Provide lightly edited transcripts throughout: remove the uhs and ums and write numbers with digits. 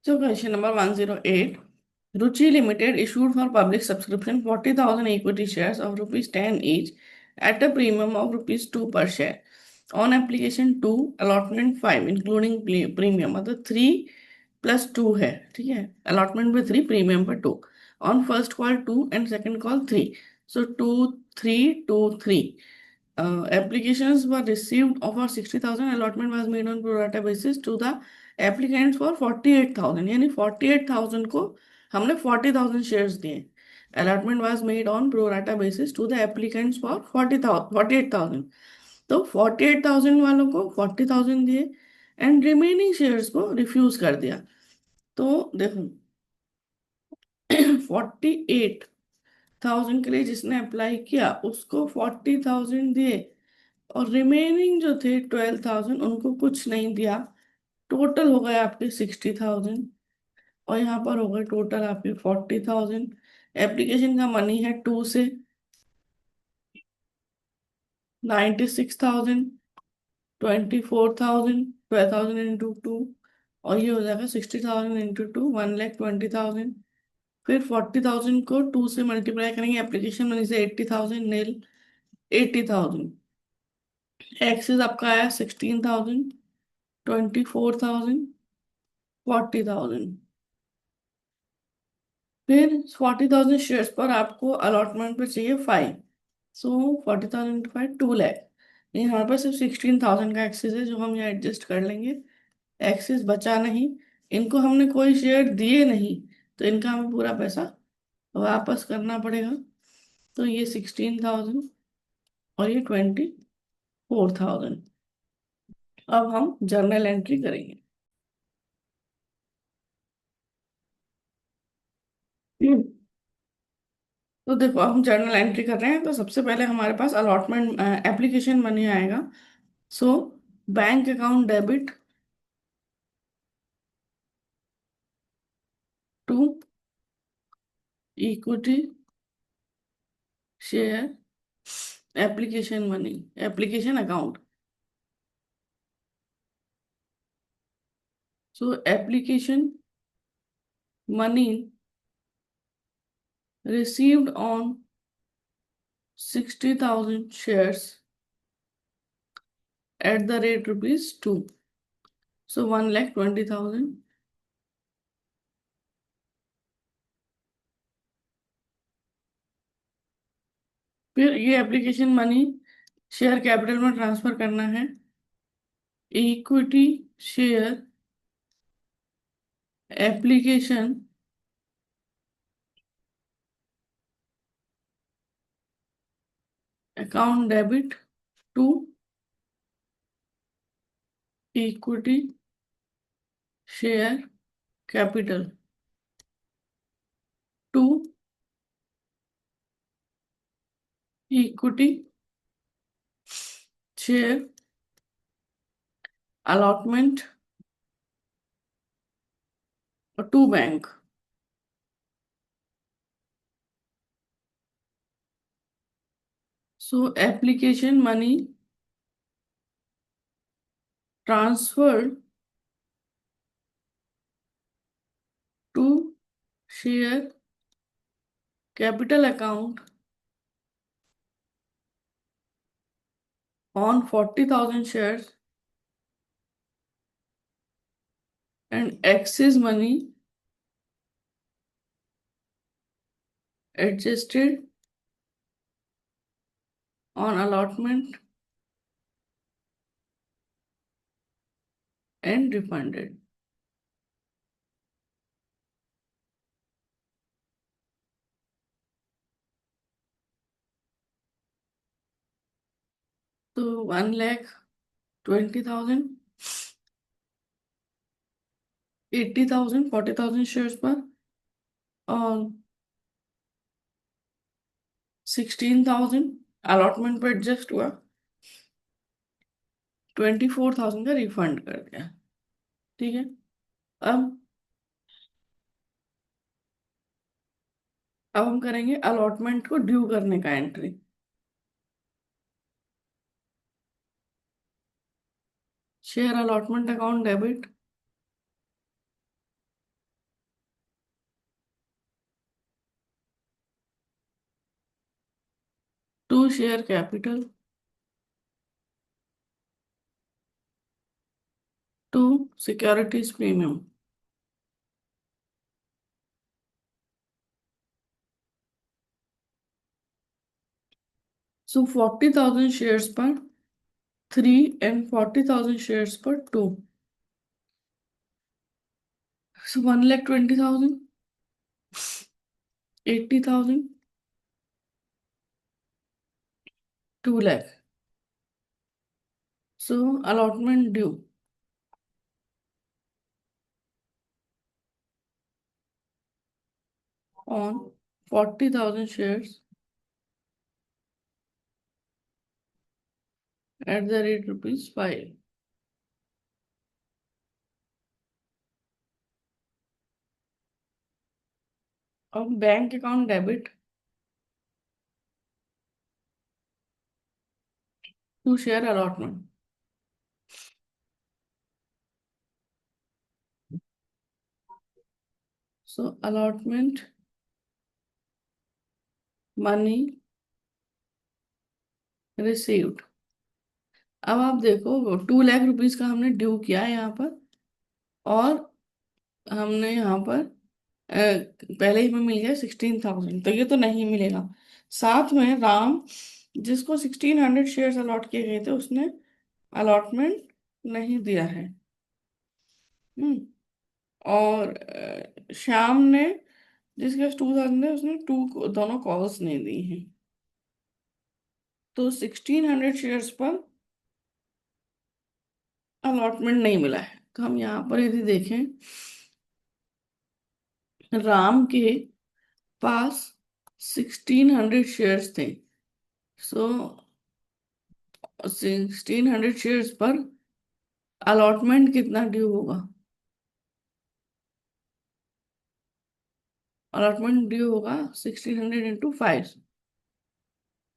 So question number 108. Ruchi Limited issued for public subscription 40,000 equity shares of rupees 10 each at a premium of rupees 2 per share. On application 2, allotment 5 including premium मतलब 3 plus 2 है, ठीक है. Allotment पे 3, premium पे 2. On first call 2 and second call 3. So 2, 3, 2, 3. Applications were received of 60,000. Allotment was made on pro rata basis to the applicants for 48,000. यानी 48,000 को हमने 40,000 shares दिए. Allotment was made on pro rata basis to the applicants for 48,000. तो 48,000 वालों को 40,000 दिए and remaining shares को refuse कर दिया. तो देखो 48,000 के लिए जिसने अप्लाई किया उसको 40,000 दिए और रिमेनिंग जो थे 12,000 उनको कुछ नहीं दिया. टोटल हो गए आपके 60,000 और यहाँ पर हो गए टोटल आपके 40,000. एप्लीकेशन का मनी है 2 से 96,000, 24,000, 12,000 इंटू 2 और ये हो जाएगा 60,000 इंटू 2, 1,20,000. फिर 40,000 को 2 से मल्टीप्लाई करेंगे. एप्लीकेशन मनी से 80,000 नील 80,000. एक्सेस आपका आया 16,000, 24,000, 40,000. फिर 40,000 शेयर्स पर आपको अलॉटमेंट पर चाहिए 5. सो 40,000 5, 2 लाख. लेकिन हमारे पास सिर्फ 16,000 का एक्सेस है जो हम यहाँ एडजस्ट कर लेंगे. एक्सेस बचा नहीं. इनको हमने कोई शेयर दिए नहीं तो इनका हमें पूरा पैसा वापस करना पड़ेगा. तो ये 16,000 और ये 24,000. अब हम जर्नल एंट्री करेंगे. तो देखो अब हम जर्नल एंट्री कर रहे हैं तो सबसे पहले हमारे पास अलॉटमेंट एप्लीकेशन मनी आएगा. So bank account debit to equity share application money application account. So application money received on 60,000 shares at the rate rupees 2. So 1,20,000. फिर ये एप्लीकेशन मनी शेयर कैपिटल में ट्रांसफर करना है. Equity share application account debit to equity share capital to equity share allotment to bank. So application money transferred to share capital account on 40,000 shares and excess money adjusted on allotment and refunded. तो 1,20,000, 80,000, 40,000 shares पर और 16,000 allotment पर adjust हुआ. 24,000 का refund कर दिया. ठीक है. अब अब हम करेंगे अलॉटमेंट को ड्यू करने का entry. Share allotment account debit to share capital, to securities premium. So 40,000 shares पर 3 एंड 40,000 शेयर्स पर 2। So 1,20,000, 80,000, 2 lakh। So allotment due on 40,000 shares at the rate ₹5। अब bank account debit to share allotment. So allotment money received. अब आप देखो 2 lakh rupees का हमने due किया है यहाँ पर, और हमने यहाँ पर पहले ही हमें मिल गया 16,000, तो ये तो नहीं मिलेगा। साथ में राम, जिसको 1,600 शेयर्स अलॉट किए गए थे, उसने अलॉटमेंट नहीं दिया है। हम्म। और श्याम ने, जिसके पास 2,000 है, उसने दोनों कॉल्स नहीं दी हैं। तो 1,600 शेयर्स पर अलॉटमेंट नहीं मिला है। तो हम यहाँ पर यदि देखें, राम के पास 1,600 शेयर्स थे। सो 1,600 शेयर्स पर अलॉटमेंट कितना ड्यू होगा? अलॉटमेंट ड्यू होगा 1,600 इंटू 5,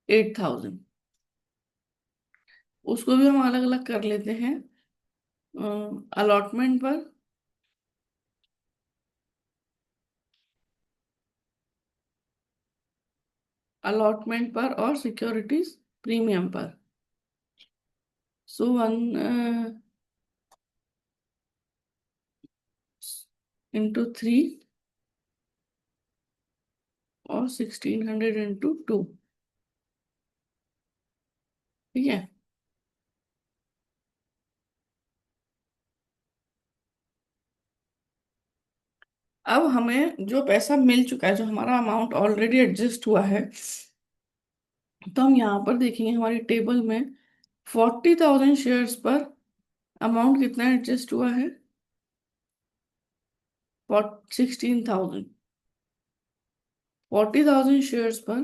8,000। उसको भी हम अलग अलग कर लेते हैं। अलॉटमेंट पर, अलॉटमेंट पर और सिक्योरिटीज प्रीमियम पर। सो 1 into 3 और 1,600 into 2। ठीक है। अब हमें जो पैसा मिल चुका है, जो हमारा अमाउंट ऑलरेडी एडजस्ट हुआ है, तो हम यहाँ पर देखेंगे हमारी टेबल में 40,000 शेयर्स पर अमाउंट कितना एडजस्ट हुआ है? 16,000। 40,000 शेयर्स पर,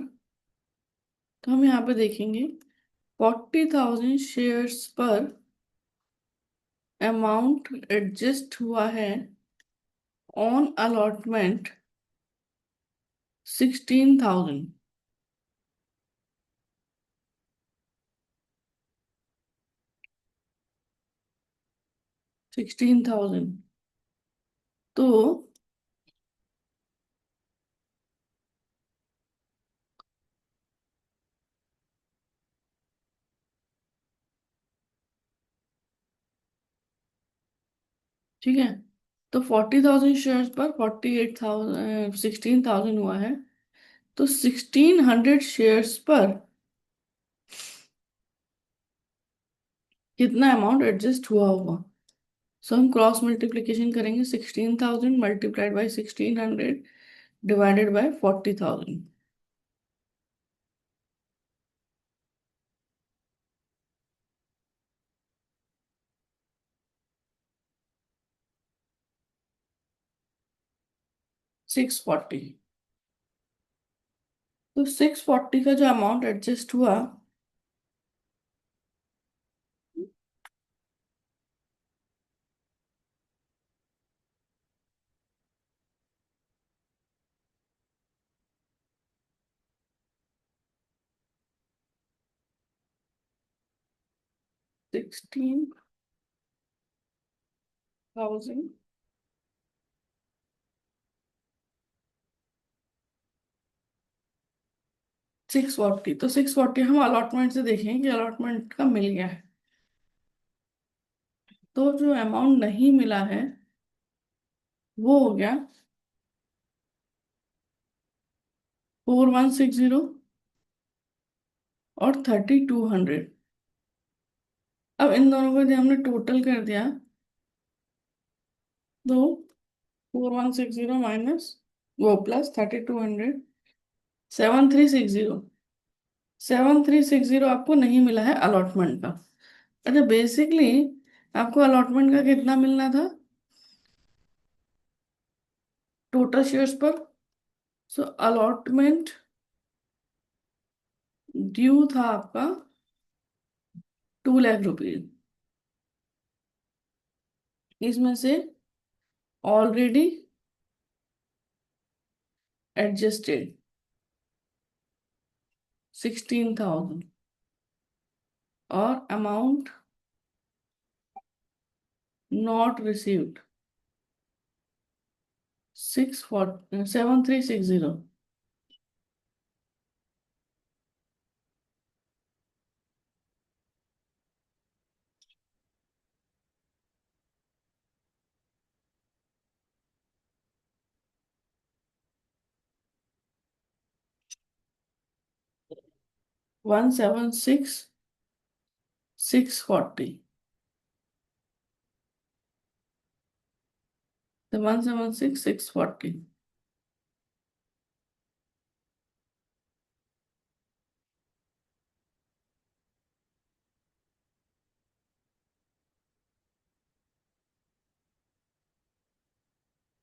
तो हम यहाँ पे देखेंगे 40,000 शेयर्स पर अमाउंट एडजस्ट हुआ है ऑन अलॉटमेंट 16,000। 16,000। तो ठीक है, तो 40,000 शेयर्स पर 16,000 हुआ है। तो 1,600 शेयर्स पर कितना अमाउंट एडजस्ट हुआ होगा? सो हम क्रॉस मल्टीप्लीकेशन करेंगे, 16,000 मल्टीप्लाइड बाई 1,600 डिवाइडेड बाई 40,000। 640। तो 640 का जो अमाउंट एडजस्ट हुआ, 16,000 640, तो 640 हम अलॉटमेंट से देखें कि अलॉटमेंट का मिल गया है। तो जो अमाउंट नहीं मिला है वो हो गया 4160 और 3200। अब इन दोनों को यदि हमने टोटल कर दिया तो 4160 माइनस वो प्लस 3200, 7360। 7360 आपको नहीं मिला है अलॉटमेंट का। अच्छा, बेसिकली आपको अलॉटमेंट का कितना मिलना था टोटल शेयर्स पर? सो अलॉटमेंट ड्यू था आपका 2 लाख रुपीज। इसमें से ऑलरेडी एडजस्टेड 16,000 और amount not received 7360। One seven six forty, तो 176,640।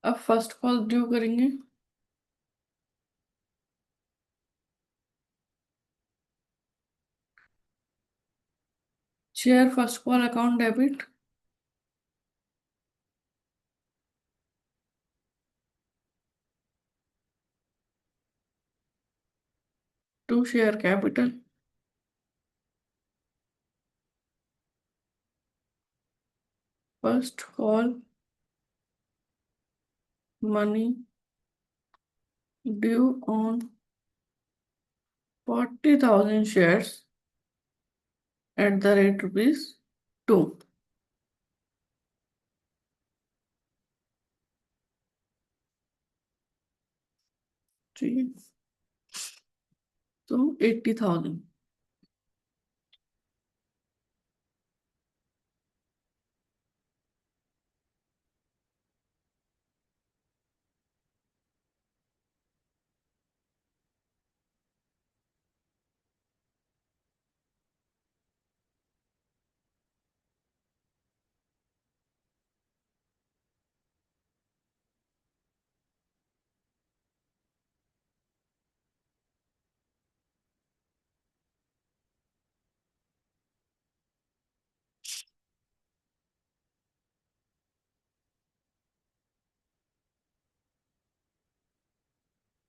अब फर्स्ट कॉल ड्यू करेंगे। Share first call account debit to share capital first call money due on 40,000 shares at the rate rupees 2। ठीक है, तो 80,000।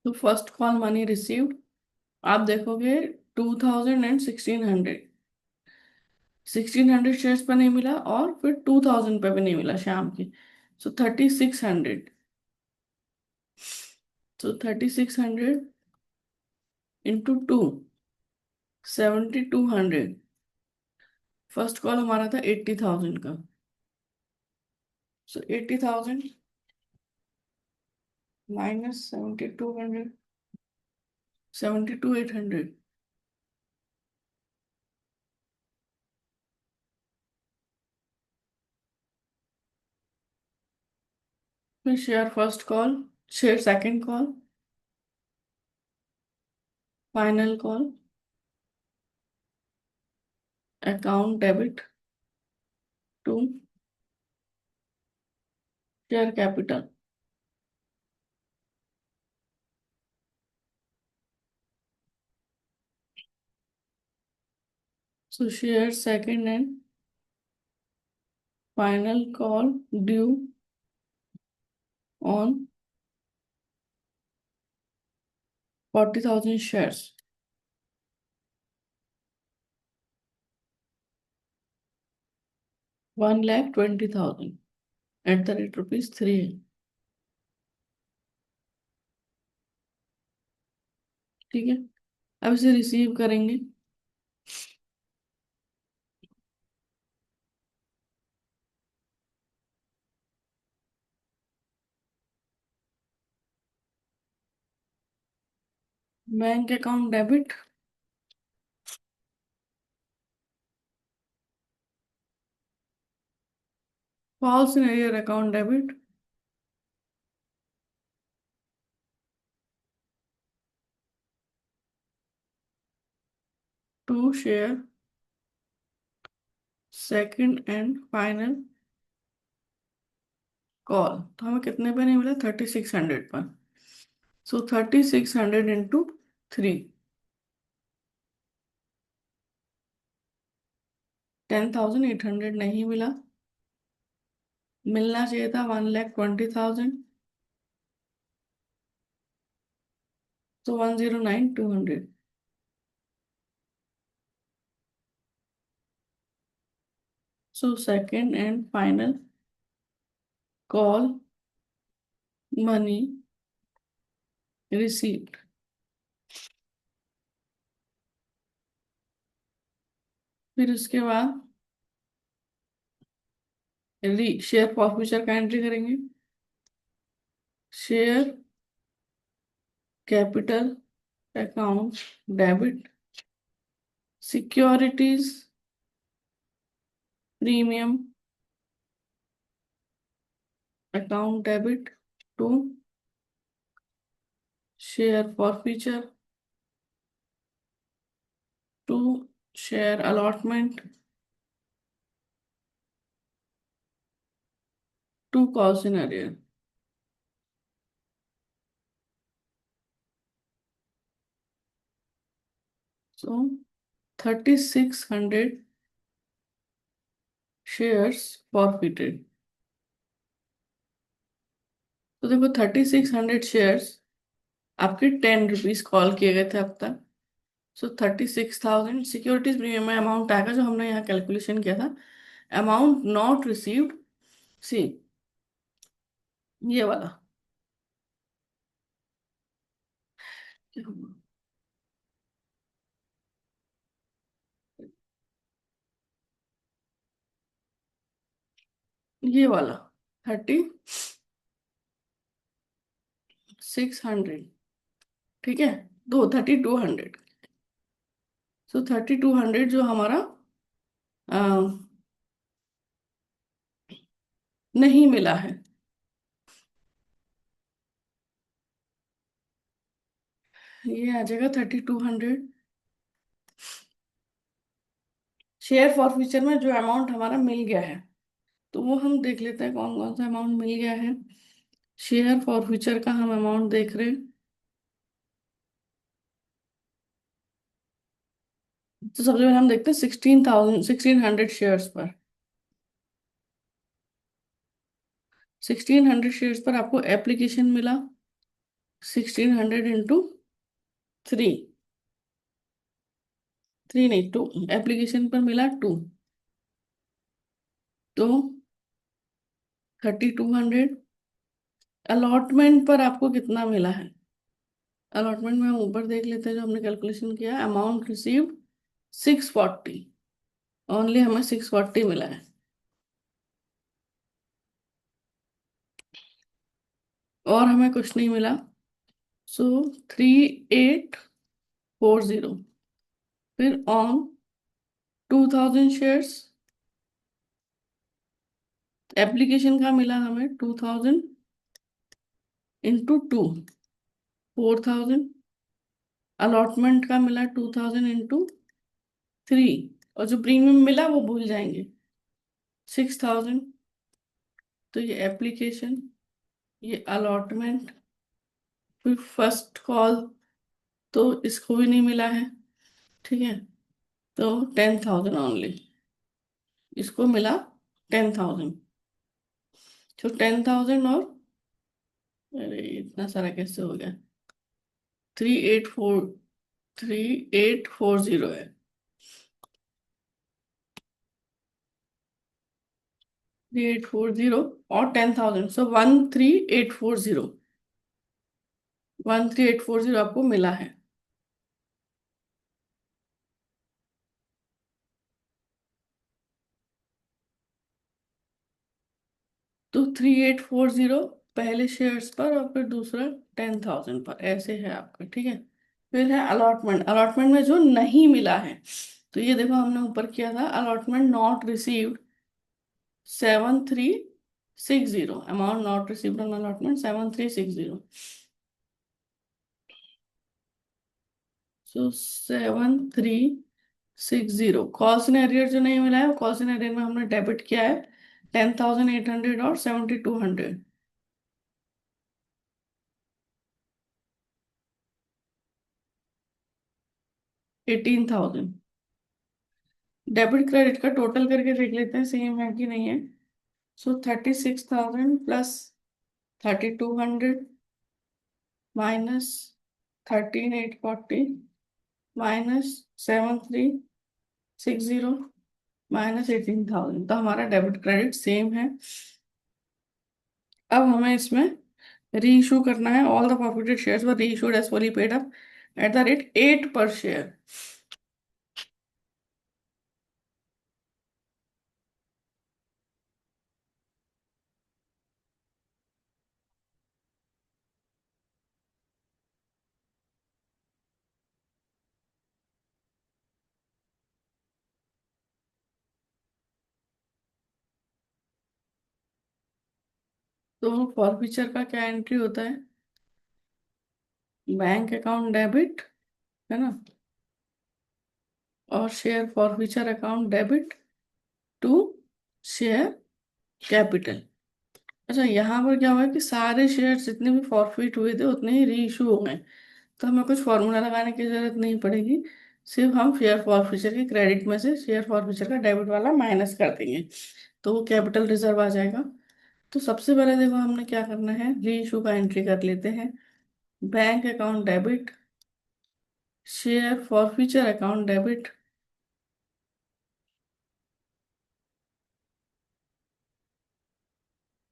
तो फर्स्ट कॉल मनी रिसीव्ड आप देखोगे 2000 and 1600। 1600 shares पर नहीं मिला और फिर 2000 पे भी नहीं मिला शाम की। सो 3600, तो 3600 इंटू 2, 7200। फर्स्ट कॉल हमारा था 80,000 का। So 80,000 minus 7200, 72,800। फिर share first call, share second call, final call, account debit to share capital. So share second and final call due on 40,000 shares, 1,20,000 at the rate rupees 3। ठीक है, अब इसे receive करेंगे। Bank account debit, calls in arrear account debit, to share second and final call. तो हमें कितने पे नहीं मिला, 3600 पर। सो 3600 इंटू 3, 10,800 नहीं मिला। मिलना चाहिए था 1,20,000। तो 109,200। So second and final call money received. फिर उसके बाद शेयर फॉरफीचर का एंट्री करेंगे। Share capital account debit, securities premium account debit, to share forfeiture, to share allotment, to calls in arrear. So 3600 shares forfeited. तो देखो 3600 shares आपके 10 rupees call किए गए थे अब तक। सो 36,000 सिक्योरिटीज प्रीमियम में अमाउंट आएगा जो हमने यहाँ कैलकुलेशन किया था। अमाउंट नॉट रिसीव्ड, सी ये वाला, ये वाला 3600, ठीक है, दो 3200। सो 3200 जो हमारा अ, नहीं मिला है, ये आ जाएगा 3200। शेयर फॉरफीचर में जो अमाउंट हमारा मिल गया है, तो वो हम देख लेते हैं कौन कौन सा अमाउंट मिल गया है। शेयर फॉरफीचर का हम अमाउंट देख रहे हैं। तो सबसे पहले हम देखते हैं 16,000 1600 शेयर्स पर। 1600 शेयर्स पर आपको एप्लीकेशन मिला 1600 इंटू 3, 3 नहीं 2, एप्लीकेशन पर मिला 2। तो 3200। अलॉटमेंट पर आपको कितना मिला है, अलॉटमेंट में हम ऊपर देख लेते हैं जो हमने कैलकुलेशन किया। अमाउंट रिसीव्ड 640, ओनली हमें 640 मिला है, और हमें कुछ नहीं मिला। सो 3840। फिर ऑन 2000 शेयर्स, एप्लीकेशन का मिला हमें 2000 इंटू 2, 4000। अलॉटमेंट का मिला 2000 इंटू 3, और जो प्रीमियम मिला वो भूल जाएंगे, 6000। तो ये एप्लीकेशन, ये अलॉटमेंट, फिर फर्स्ट कॉल, तो इसको भी नहीं मिला है, ठीक है। तो 10,000 ओनली, इसको मिला 10,000। तो 10,000 और, अरे इतना सारा कैसे हो गया, 3840 है। 3840 और 10,000, सो 13840, 13840 आपको मिला है। तो 3840 पहले शेयर्स पर और फिर दूसरा 10,000 पर, ऐसे है आपका, ठीक है। फिर है अलॉटमेंट। अलॉटमेंट में जो नहीं मिला है, तो ये देखो हमने ऊपर किया था, allotment not received 7360, amount not received on allotment 7360। So 7360 cost in arrear जो नहीं मिला है, वो कॉस्ट इन एरियर में हमने डेबिट किया है 10,800 और 7,200। 18,000। डेबिट क्रेडिट का टोटल करके देख लेते हैं सेम है कि नहीं है। सो 36,000 प्लस 3,200 माइनस 13,840 माइनस 7,360 माइनस 18,000, तो हमारा डेबिट क्रेडिट सेम है। अब हमें इसमें री इशू करना है। All the forfeited shares were reissued as fully paid up at the rate 8 per share. तो फॉरफीचर का क्या एंट्री होता है? बैंक अकाउंट डेबिट, है ना, और share forfeiture account debit to share capital. अच्छा, यहाँ पर क्या हुआ है कि सारे शेयर जितने भी फॉरफिट हुए थे उतने ही री इशू हो गए, तो हमें कुछ फॉर्मूला लगाने की जरूरत नहीं पड़ेगी। सिर्फ हम शेयर फॉरफिचर के क्रेडिट में से शेयर फॉरफिचर का डेबिट वाला माइनस कर देंगे, तो वो कैपिटल रिजर्व आ जाएगा। तो सबसे पहले देखो हमने क्या करना है, री इशू का एंट्री कर लेते हैं। Bank account debit, share forfeiture account debit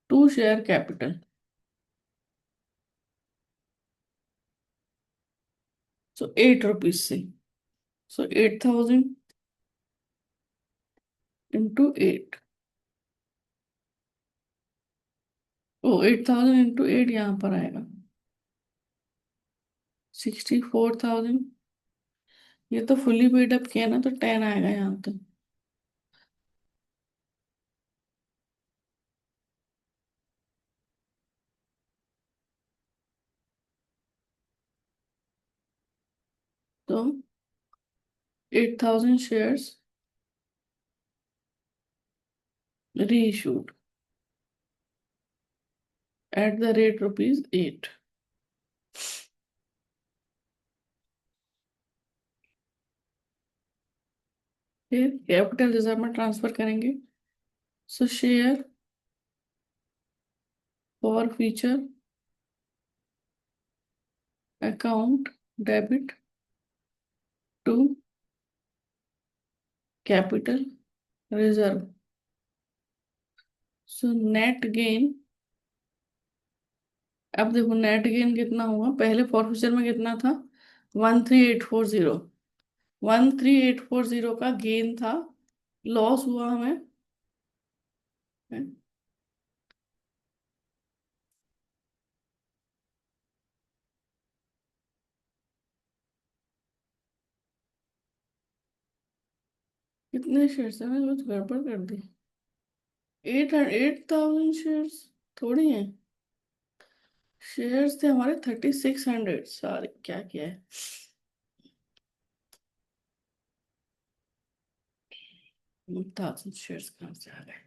to share capital. So 8 rupees से, सो 8,000 इंटू 8। ओ, 8,000 इंटू 8 यहाँ पर आएगा 64,000। ये तो फुली पेड अप किया ना, तो 10 आएगा यहाँ तो। तो 8,000 shares reissued at the rate rupees 8। फिर कैपिटल रिजर्व में ट्रांसफर करेंगे। So share forfeiture account debit to capital reserve. So net gain, अब देखो नेट गेन कितना हुआ, पहले फॉरफिचर में कितना था, 13,840। 13,840 का गेन था, लॉस हुआ हमें, कितने शेयर्स है, मैंने कुछ गड़बड़ कर दी। 8,000 शेयर्स थोड़ी हैं, शेयर्स थे हमारे 3,600, सॉरी क्या किया है, 1,000 शेयर्स कहाँ से आ गए,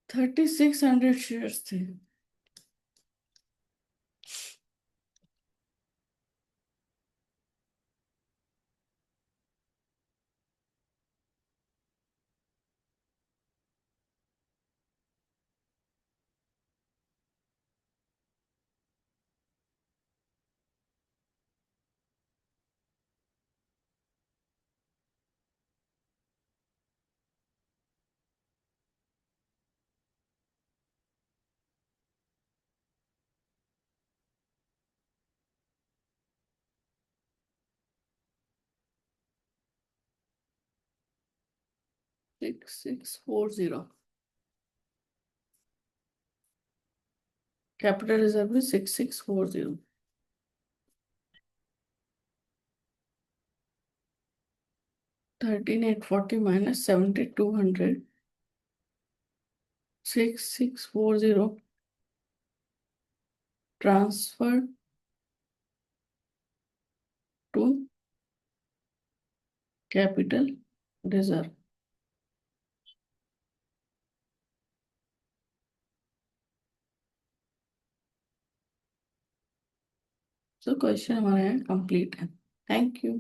3,600 शेयर्स थे। 6,640, capital reserve is 6640. 13,840 minus 7,200. 6640 transferred to capital reserve. So question हमारा यहाँ कंप्लीट है. Thank you.